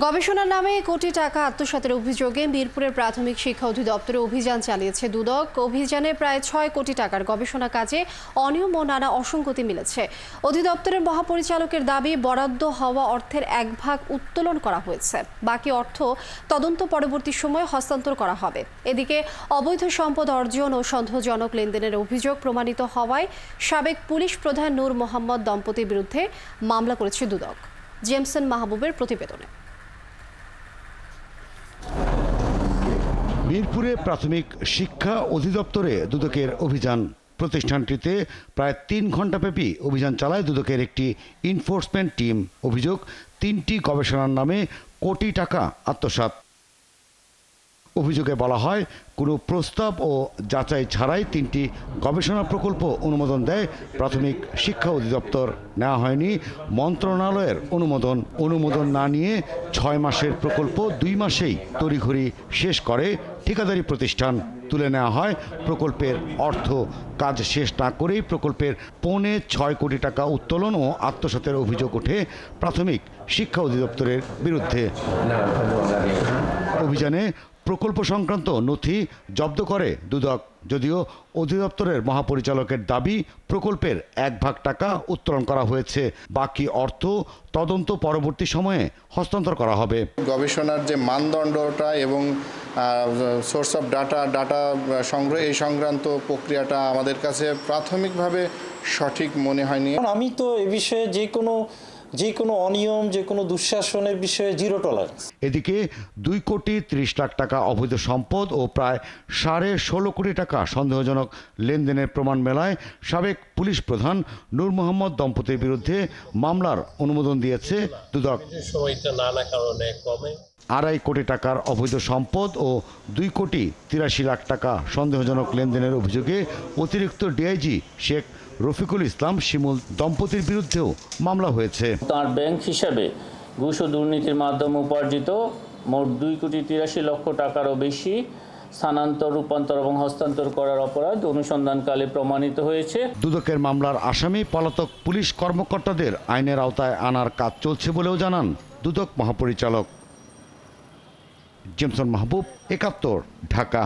গবেষণার নামে কোটি টাকা আত্মসাতের অভিযোগে মিরপুরের প্রাথমিক শিক্ষা অধিদপ্তরে অভিযান চালিয়েছে দুদক। অভিযানে প্রায় ৬ কোটি টাকার গবেষণা কাজে অনিয়ম ও নানা অসঙ্গতি মিলেছে। অধিদপ্তরের মহাপরিচালকের দাবি, বরাদ্দ হওয়া অর্থের ১ ভাগ উত্তোলন করা হয়েছে, বাকি অর্থ তদন্ত পরবর্তী সময়ে হস্তান্তর করা হবে। এদিকে অবৈধ সম্পদ অর্জন ও সন্দেহজনক লেনদেনের অভিযোগ প্রমাণিত হওয়ায় সাবেক পুলিশ প্রধান নূর মোহাম্মদ দম্পতির বিরুদ্ধে মামলা করেছে দুদক। জেমসন মাহবুবের প্রতিবেদনে। মিরপুরে প্রাথমিক শিক্ষা অধিদপ্তরে দুদকের অভিযান। প্রতিষ্ঠানটিতে প্রায় ৩ ঘণ্টাব্যাপী অভিযান চালায় দুদকের একটি এনফোর্সমেন্ট টিম। অভিযোগ, ৩টি গবেষণার নামে কোটি টাকা আত্মসাৎ। অভিযোগে বলা হয়, কোনো প্রস্তাব ও যাচাই ছাড়াই ৩টি গবেষণা প্রকল্প অনুমোদন দেয় প্রাথমিক শিক্ষা অধিদপ্তর। নেওয়া হয়নি মন্ত্রণালয়ের অনুমোদন না নিয়ে ৬ মাসের প্রকল্প ২ মাসেই তড়িঘড়ি শেষ করে ঠিকাদারি প্রতিষ্ঠান। তুলে নেওয়া হয় প্রকল্পের অর্থ। কাজ শেষ না করেই প্রকল্পের ৬.৫ কোটি টাকা উত্তোলন ও আত্মসাতের অভিযোগ ওঠে প্রাথমিক শিক্ষা অধিদপ্তরের বিরুদ্ধে। অভিযানে প্রকল্প সংক্রান্ত নথি জব্দ করে দুদক। যদিও অধিদপ্তরের মহাপরিচালকের দাবি, প্রকল্পের ১ ভাগ টাকা উত্তোলন করা হয়েছে, বাকি অর্থ তদন্ত পরবর্তী সময়ে হস্তান্তর করা হবে। গবেষণার যে মানদণ্ডটা এবং সোর্স অফ ডাটা সংগ্রহ, এই সংক্রান্ত প্রক্রিয়াটা আমাদের কাছে প্রাথমিকভাবে সঠিক মনে হয়নি। আমি তো এ বিষয়ে যে কোনো অনিয়ম, যে কোনো দুঃশাসনের বিষয়ে জিরো টলারেন্স। এদিকে 2,30,00,000 টাকা অবৈধ সম্পদ ও প্রায় 16.5 কোটি টাকা সন্দেহজনক লেনদেনের প্রমাণ মেলায় সাবেক পুলিশ প্রধান নূর মোহাম্মদ দম্পতির বিরুদ্ধে মামলার অনুমোদন দিয়েছে দুদক। 2.5 কোটি টাকার অবৈধ সম্পদ ও 2,83,00,000 টাকা সন্দেহজনক লেনদেনের অভিযোগে অতিরিক্ত ডিআইজি শেখ রফিকুল ইসলাম শিমুল দম্পতির বিরুদ্ধেও মামলা হয়েছে। তার ব্যাংক হিসাবে ঘুষ ও দুর্নীতির মাধ্যমে উপার্জিত মোট 2,83,00,000 টাকারও বেশি স্থানান্তর, রূপান্তর এবং হস্তান্তর করার অপরাধ অনুসন্ধানকালে প্রমাণিত হয়েছে। দুদকের মামলার আসামি পলাতক পুলিশ কর্মকর্তাদের আইনের আওতায় আনার কাজ চলছে বলেও জানান দুদক মহাপরিচালক। জেমসন মাহবুব, ৭১, ঢাকা।